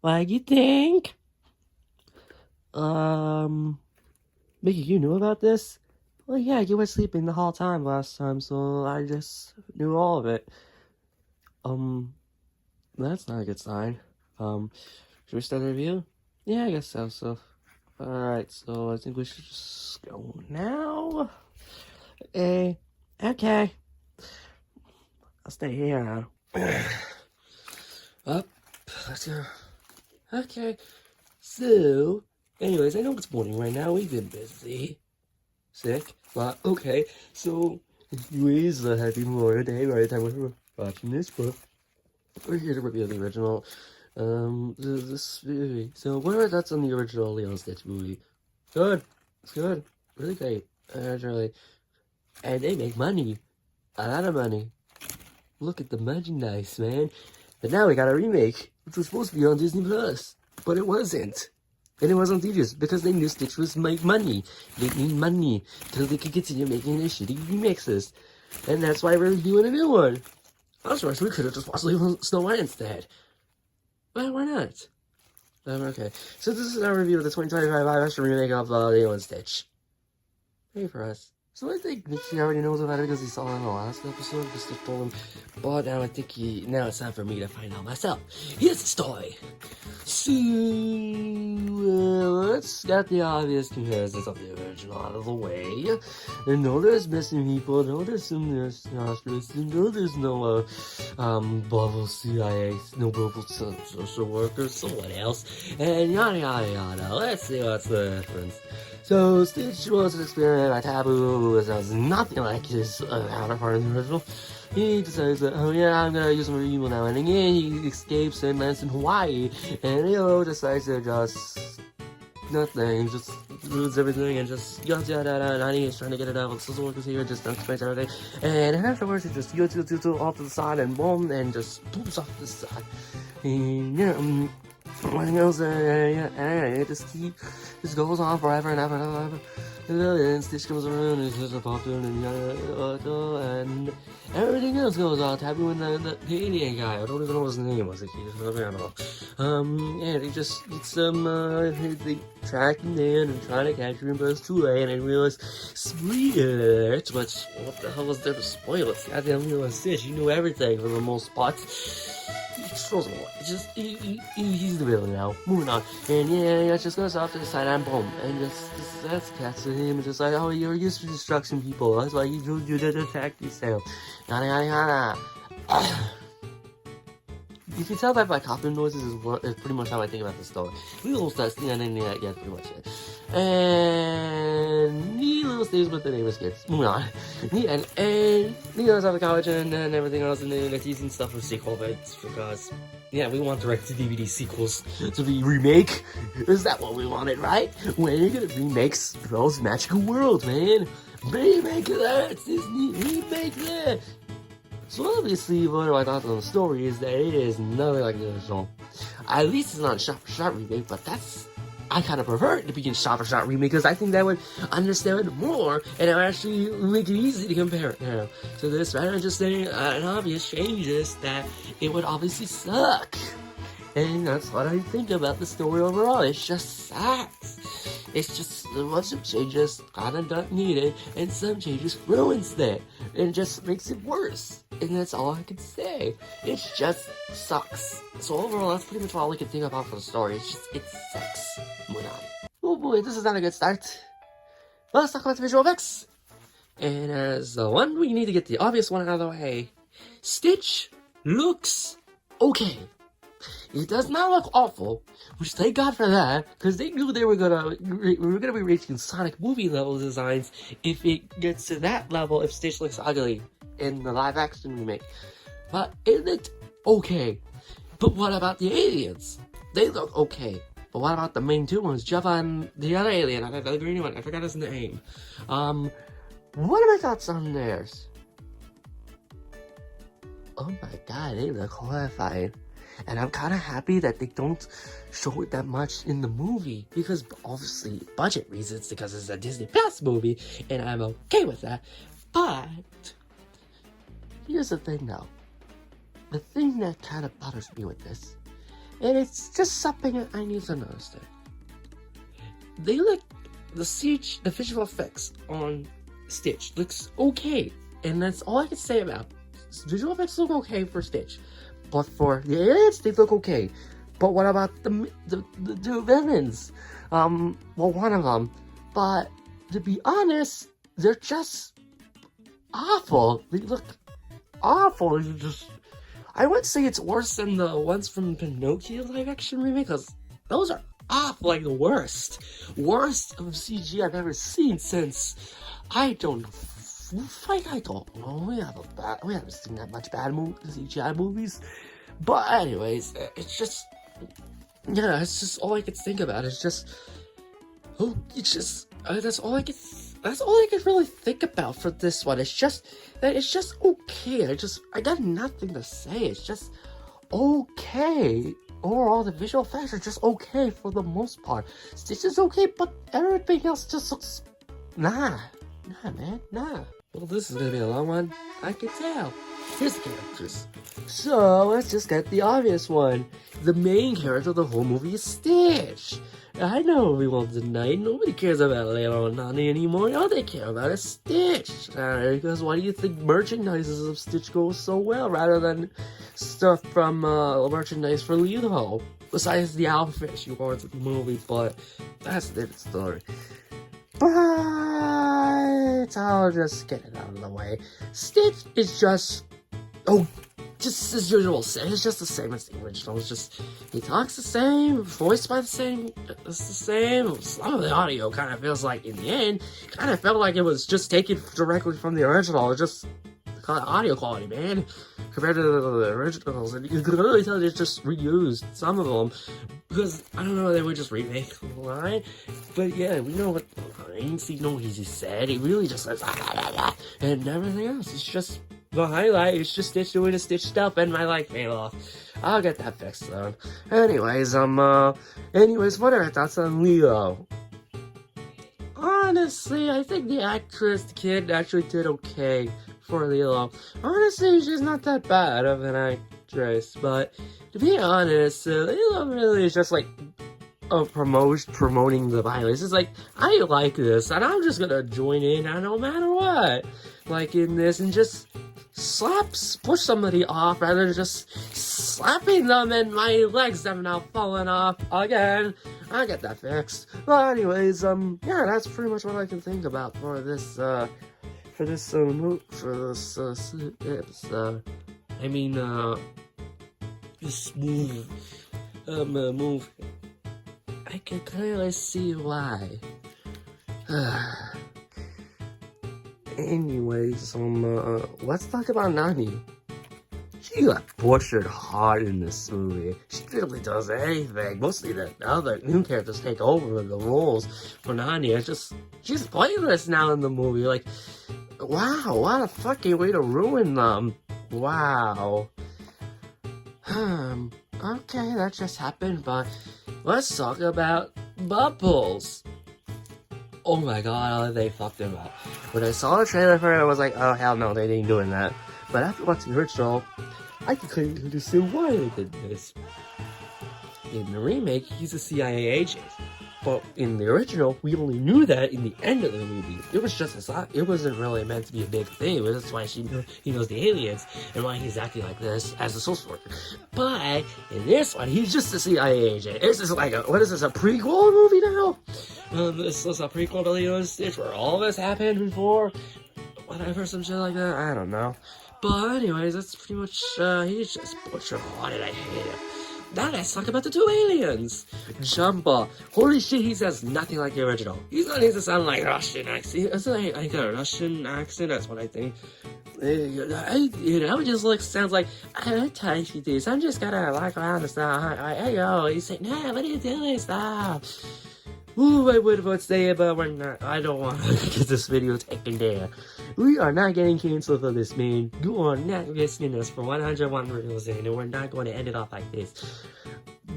What you think? Mickey, you knew about this? Well, yeah, you were sleeping the whole time last time, so I just knew all of it. Um, that's not a good sign. Should we start the review? Yeah, I guess so. Alright, so I think we should just go now. Eh, okay. I'll stay here now. Up, let's go. Okay, so, anyways, I know it's morning right now. We've been busy. Sick, but okay. So, anyways, happy Memorial Day, right? Time we're watching this, but we're here to review the original, this movie. So, what are our thoughts on the original Lilo and Stitch movie? Good. It's good. Really great. Actually. And they make money. A lot of money. Look at the merchandise, man. But now we got a remake, which was supposed to be on Disney Plus, but it wasn't. And it wasn't theaters because they knew Stitch was make money. They need money till they could continue making their shitty remixes. And that's why we're doing a new one. Otherwise, we could have just watched Lilo and Snow White instead. Well, why not? Okay. So this is our review of the 2025 live-action remake of Lilo and Stitch. Pay for us. So I think Mickey already knows about it because he saw it in the last episode. Just told him, but now I think now it's time for me to find out myself. Here's the story. So let's get the obvious comparisons of the original out of the way. And no, there's missing people. No, there's some nostrils. No, there's no bubble CIA, no bubble social workers, someone else, and yada yada yada. Let's see what's the difference. So, Stitch was an experiment by Taboo, who was nothing like his counterpart in the original. He decides that, oh yeah, I'm gonna use some evil now, and again, he escapes and lands in Hawaii, and Lilo decides to just nothing, just ruins everything, and just yada yada yada, and he's trying to get it out with social workers here, just explains everything, and afterwards, he just goes off to the side, and boom, and just poops off the side, and yeah, what else? It just goes on forever and ever and ever. And Stitch comes around and says a pop and everything else goes on. Taboo and the alien guy. I don't even know what his name was. I don't know. And he just gets them. They track him down and try to capture him, but it's too late. And I realize, spoilers. But what the hell was there to spoil? It's goddamn Lilo and Stitch. You knew everything for the most part. He's the villain now. Moving on. And yeah, just goes off to the side and boom. And that's catches him. Just like, oh, you're used to destruction people. That's why you do the attack yourself. Yada yada yada. You can tell that by coughing noises is pretty much how I think about the story. Little starts, yeah, pretty much it. And Lilo stays with the neighbor's kids. Moving on. And Lilo's out of college and everything else, and they're teasing stuff for sequel, but it's because, yeah, we want direct-to-DVD sequels to be remake. Is that what we wanted, right? When are you gonna remake Bell's Magical World, man? Remake that, Disney, remake that. So obviously, what I thought of the story is that it is nothing like the original. At least it's not a shot-for-shot remake, but I kind of prefer it to be a shot-for-shot remake because I think that would understand it more and it would actually make it easy to compare it to this rather than just saying an obvious changes that it would obviously suck. And that's what I think about the story overall. It just sucks. It's just a bunch of changes kind of not needed, and some changes ruins that, and just makes it worse. And that's all I can say. It just sucks. So overall, that's pretty much all I can think about for the story. It sucks. Moving on. Oh boy, this is not a good start. Well, let's talk about the visual effects. And as the one, we need to get the obvious one out of the way. Stitch looks okay. It does not look awful, which thank God for that, because they knew we were gonna be reaching Sonic movie level designs if it gets to that level. If Stitch looks ugly in the live action remake, but it looked okay. But what about the aliens? They look okay. But what about the main two ones, Java and the other alien? The green one. I forgot his name. What are my thoughts on theirs? Oh my God, they look horrifying. And I'm kind of happy that they don't show it that much in the movie, because obviously budget reasons, because it's a Disney Plus movie, and I'm okay with that. But here's the thing though. The thing that kind of bothers me with this And it's just something I need to understand. They look, the visual effects on Stitch looks okay. And that's all I can say about it. Visual effects look okay for Stitch. But for the aliens, they look okay. But what about the villains? Well, one of them. But to be honest, they're just awful. They look awful. I wouldn't say it's worse than the ones from Pinocchio live-action remake, because those are awful, like the worst of CG I've ever seen since, I don't know. We haven't seen that much bad CGI movies. But anyways, it's just all I could think about. That's all I could really think about for this one. It's just okay. I got nothing to say. It's just okay. Overall, the visual effects are just okay for the most part. Stitch is okay, but everything else just looks nah, man. Well, this is gonna be a long one. I can tell. Here's the characters. So, let's just get the obvious one. The main character of the whole movie is Stitch. I know we won't deny it. Nobody cares about Lilo and Nani anymore. All they care about is Stitch. Because why do you think merchandises of Stitch go so well rather than stuff from merchandise for Lilo? Besides the outfit she wore to the movie, but that's a different story. But I'll just get it out of the way. Stitch is just as usual. It's just the same as the original. It's just, he talks the same, voiced by the same, it's the same. Some of the audio kind of feels like, in the end, kind of felt like it was just taken directly from the original. It's just the audio quality, man, compared to the originals. And you could really tell they just reused some of them, because, I don't know, they would just remake the line. But yeah, we know what the lines, you know what he said. He really just says, and everything else. It's just, the highlight is just Stitch doing a Stitch stuff, and my light fell off. I'll get that fixed though. Anyways, what are your thoughts on Lilo? Honestly, I think the kid actually did okay for Lilo. Honestly, she's not that bad of an actress, but to be honest, Lilo really is just like promoting the violence. It's like, I like this, and I'm just gonna join in no matter what. Like in this, and just push somebody off rather than just slapping them, and my legs have now fallen off again. I get that fixed. Well, anyways, yeah, that's pretty much what I can think about for this movie. I can clearly see why. Anyways, let's talk about Nani. She got butchered hard in this movie. She barely does anything. Mostly the other new characters take over the roles for Nani. She's pointless now in the movie. Like, wow, what a fucking way to ruin them. Wow. Okay, that just happened, but let's talk about Bubbles. Oh my god, they fucked him up. When I saw the trailer for it, I was like, oh hell no, they ain't doing that. But after watching the original, I can clearly understand why they did this. In the remake, he's a CIA agent. But in the original, we only knew that in the end of the movie. It was just it wasn't really meant to be a big thing. That's why he knows the aliens and why he's acting like this as a social worker. But in this one, he's just a CIA agent. This is like a prequel movie now? This is a prequel to Lilo and Stitch where all this happened before? Whatever, some shit like that. I don't know. But anyways, that's pretty much, he's just butchered hard and I hate it. Now let's talk about the two aliens. Jumba. Holy shit, he says nothing like the original. He needs to sound like Russian accent. It's like a Russian accent, that's what I think. It just sounds like, I touch you this. I'm just gonna walk around and stuff. Hey yo, he's saying, nah, what are you doing? Stop. Ooh, I would say it, but we're not. I don't want to get this video taken down. We are not getting canceled for this, man. You are not listening to us for 101 reels in, and we're not going to end it off like this.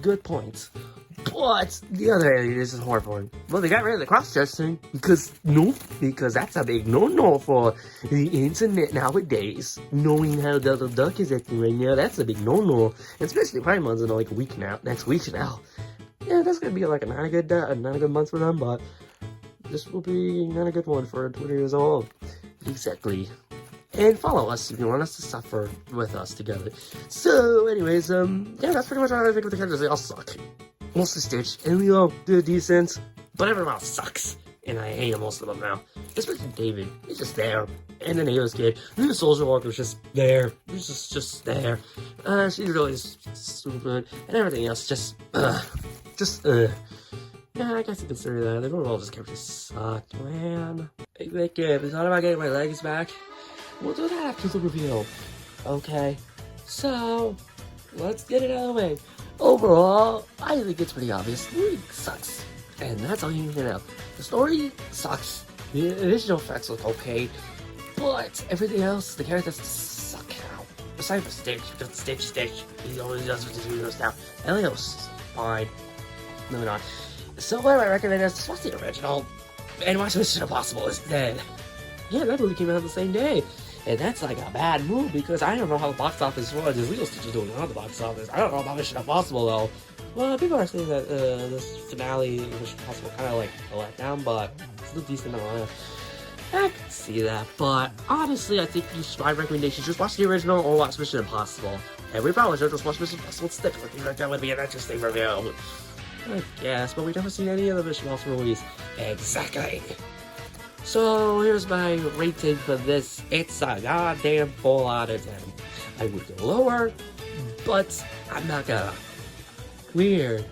Good points. But the other aliens is horrifying. Well, they got rid of the cross-dressing because that's a big no-no for the internet nowadays. Knowing how Donald Duck is acting right now, that's a big no-no. Especially Prime Month's in like a week now, next week now. Yeah, that's gonna be like not a good month for them, but this will be not a good one for Twitter as a whole. Exactly. And follow us if you want us to suffer with us together. So, anyways, yeah, that's pretty much all I think of the characters. They all suck. Mostly Stitch and Lilo, they're decent, but everyone else sucks. And I hate most of them now. Especially David, he's just there. And the Neighbor's kid, the social worker's just there. He's just there. She's really stupid. And everything else just. Yeah, I guess you consider that. They all just characters suck, man. Hey, kid, we thought about getting my legs back. We'll do that after the reveal. Okay. So, let's get it out of the way. Overall, I think it's pretty obvious. The movie sucks. And that's all you need to know. The story sucks. The visual effects look okay. But everything else, the characters suck now. Aside from Stitch, because Stitch. He always does what he does now. Elio's fine. Moving on. So what I recommend is just watch the original. And watch Mission Impossible instead. Yeah, that movie came out the same day. And that's like a bad move because I don't know how the box office was. Lilo Stitch is doing on the box office. I don't know about Mission Impossible though. Well, people are saying that this finale of Mission Impossible kind of like a letdown, but it's still decent enough. I can see that, but honestly, I think my recommendation is just watch the original or watch Mission Impossible. And we probably should just watch Mission Impossible instead. I think that would be an interesting review. I guess, but we never seen any other Mission Impossible movies. Exactly. So here's my rating for this. It's a goddamn 4 out of 10. I would go lower, but I'm not gonna. Weird.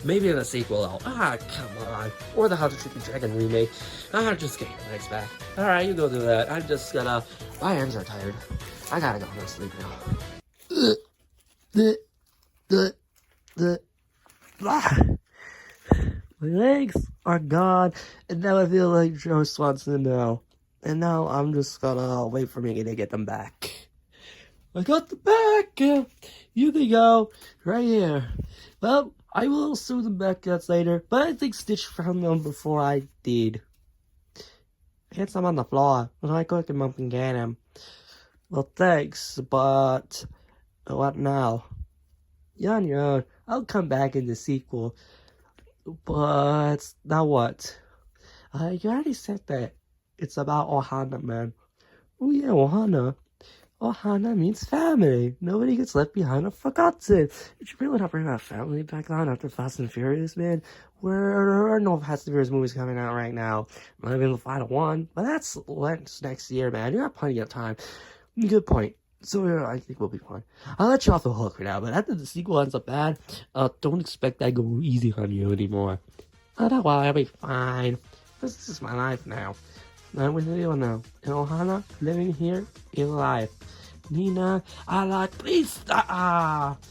Maybe in a sequel though. Ah, come on. Or the How to Train Your Dragon remake. I'm just getting your legs back. Alright, you go do that. I'm just gonna. My hands are tired. I gotta go to sleep now. My legs are gone, and now I feel like Joe Swanson now. And now I'm just gonna wait for me to get them back. I got them back! You can go right here. Well, I will sue them back later, but I think Stitch found them before I did. I hit some on the floor, but I couldn't come up and get him. Well, thanks, but what now? You're on your own. I'll come back in the sequel. But now what? You already said that. It's about Ohana, man. Oh yeah, Ohana. Ohana means family. Nobody gets left behind or forgotten. Did you really not bring that family back on after Fast and Furious, man? There are no Fast and Furious movies coming out right now. Not even the final one. But that's next year, man. You got plenty of time. Good point. So I think we'll be fine. I'll let you off the hook for now, but after the sequel ends up bad, don't expect I go easy on you anymore. Don't worry, I'll be fine. This is my life now. I'm with you now. And Ohana, living here in life. Nina, I like, please stop.